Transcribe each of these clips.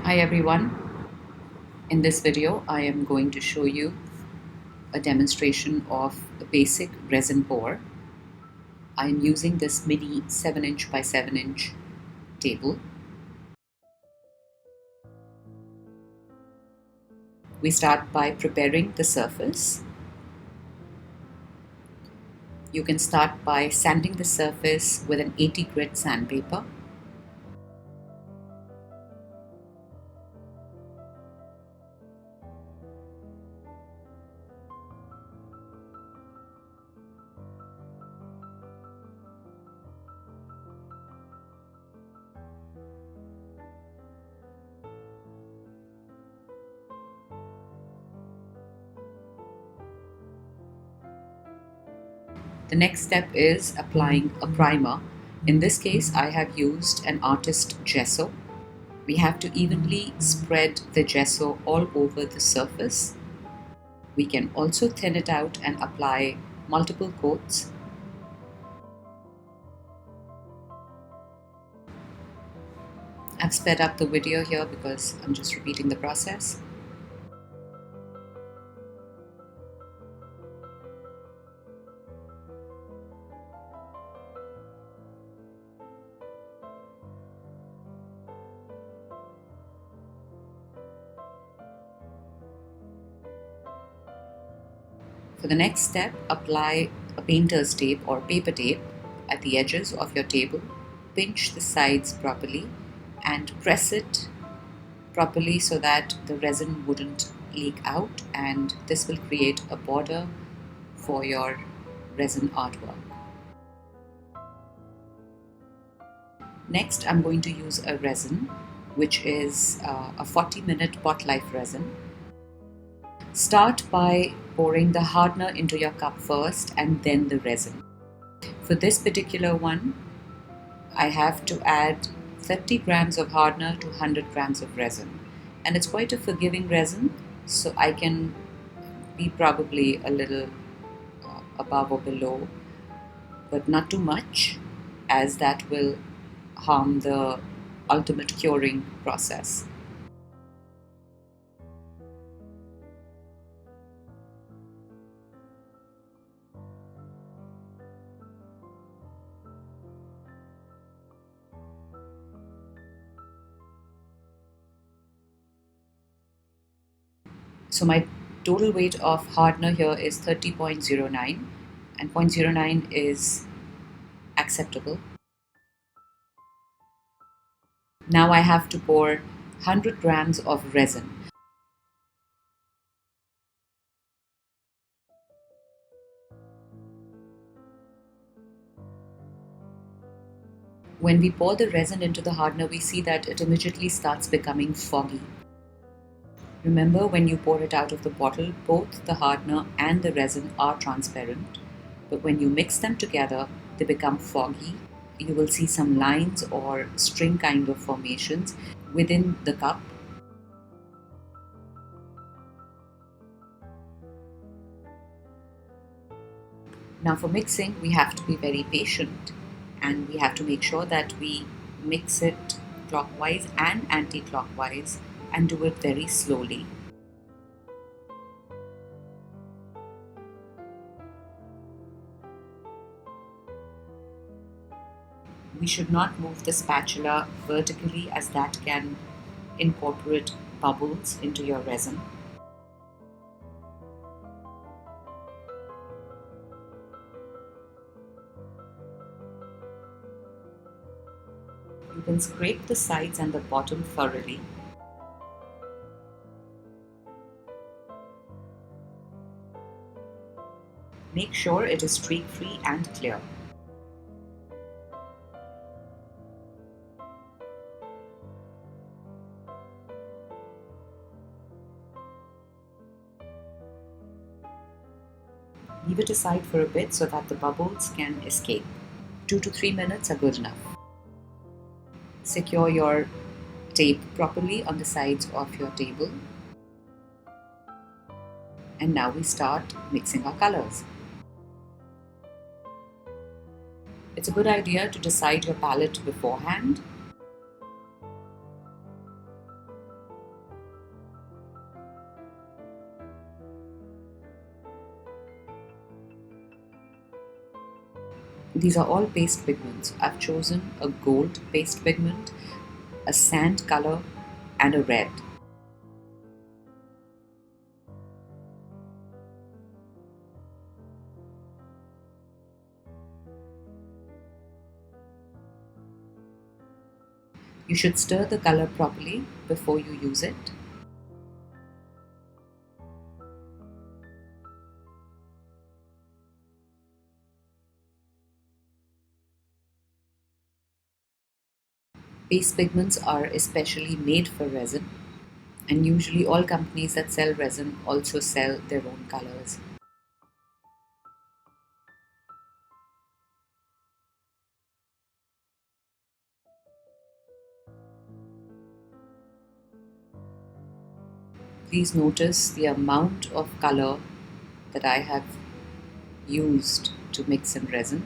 Hi everyone. In this video, I am going to show you a demonstration of a basic resin pour. I am using this mini 7" by 7" table. We start by preparing the surface. You can start by sanding the surface with an 80 grit sandpaper. The next step is applying a primer. In this case, I have used an artist gesso. We have to evenly spread the gesso all over the surface. We can also thin it out and apply multiple coats. I've sped up the video here because I'm just repeating the process. For the next step, apply a painter's tape or paper tape at the edges of your table. Pinch the sides properly and press it properly so that the resin wouldn't leak out, and this will create a border for your resin artwork. Next, I'm going to use a resin which is a 40-minute pot life resin. Start by pouring the hardener into your cup first and then the resin. For this particular one, I have to add 30 grams of hardener to 100 grams of resin, and it's quite a forgiving resin, so I can be probably a little above or below, but not too much, as that will harm the ultimate curing process. So my total weight of hardener here is 30.09, and 0.09 is acceptable. Now I have to pour 100 grams of resin. When we pour the resin into the hardener, we see that it immediately starts becoming foggy. Remember, when you pour it out of the bottle, both the hardener and the resin are transparent, but when you mix them together, they become foggy. You will see some lines or string kind of formations within the cup. Now for mixing, we have to be very patient, and we have to make sure that we mix it clockwise and anti-clockwise and do it very slowly. We should not move the spatula vertically, as that can incorporate bubbles into your resin. You can scrape the sides and the bottom thoroughly. Make sure it is streak-free and clear. Leave it aside for a bit so that the bubbles can escape. 2 to 3 minutes are good enough. Secure your tape properly on the sides of your table. And now we start mixing our colors. It's a good idea to decide your palette beforehand. These are all paste pigments. I've chosen a gold paste pigment, a sand color, and a red. You should stir the color properly before you use it. Paste pigments are especially made for resin, and usually all companies that sell resin also sell their own colors. Please notice the amount of color that I have used to mix in resin.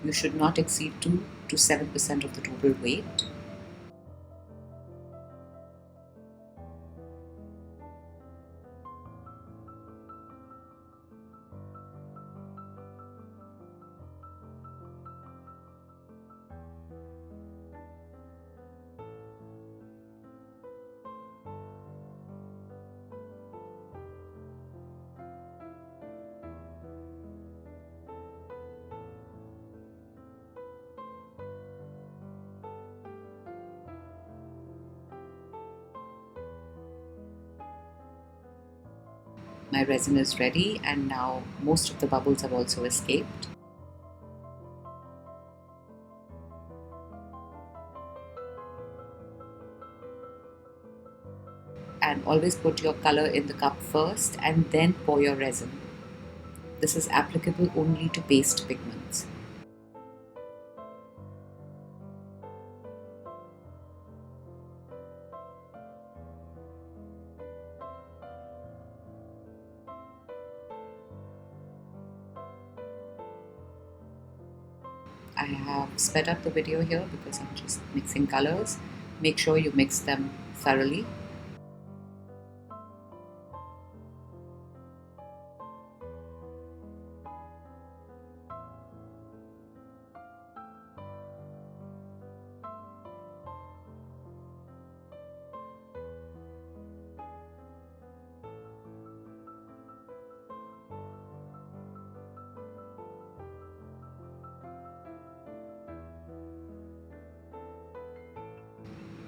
You should not exceed 2 to 7% of the total weight. My resin is ready, and now most of the bubbles have also escaped. And always put your color in the cup first and then pour your resin. This is applicable only to paste pigments. I have sped up the video here because I'm just mixing colors. Make sure you mix them thoroughly.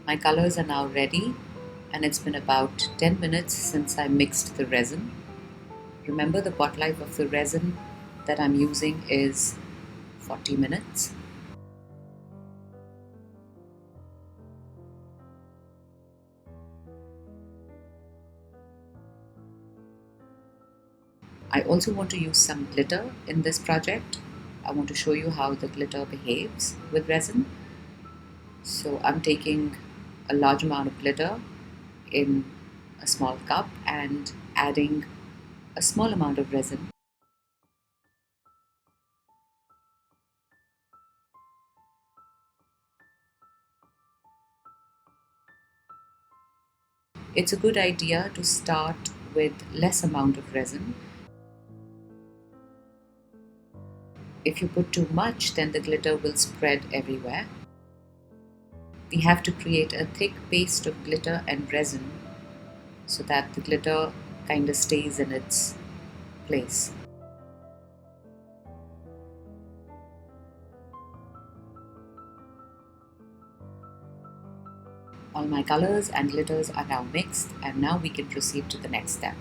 My colors are now ready, and it's been about 10 minutes since I mixed the resin. Remember, the pot life of the resin that I'm using is 40 minutes. I also want to use some glitter in this project. I want to show you how the glitter behaves with resin. So I'm taking a large amount of glitter in a small cup and adding a small amount of resin. It's a good idea to start with less amount of resin. If you put too much, then the glitter will spread everywhere. We have to create a thick paste of glitter and resin so that the glitter kind of stays in its place. All my colors and glitters are now mixed, and now we can proceed to the next step.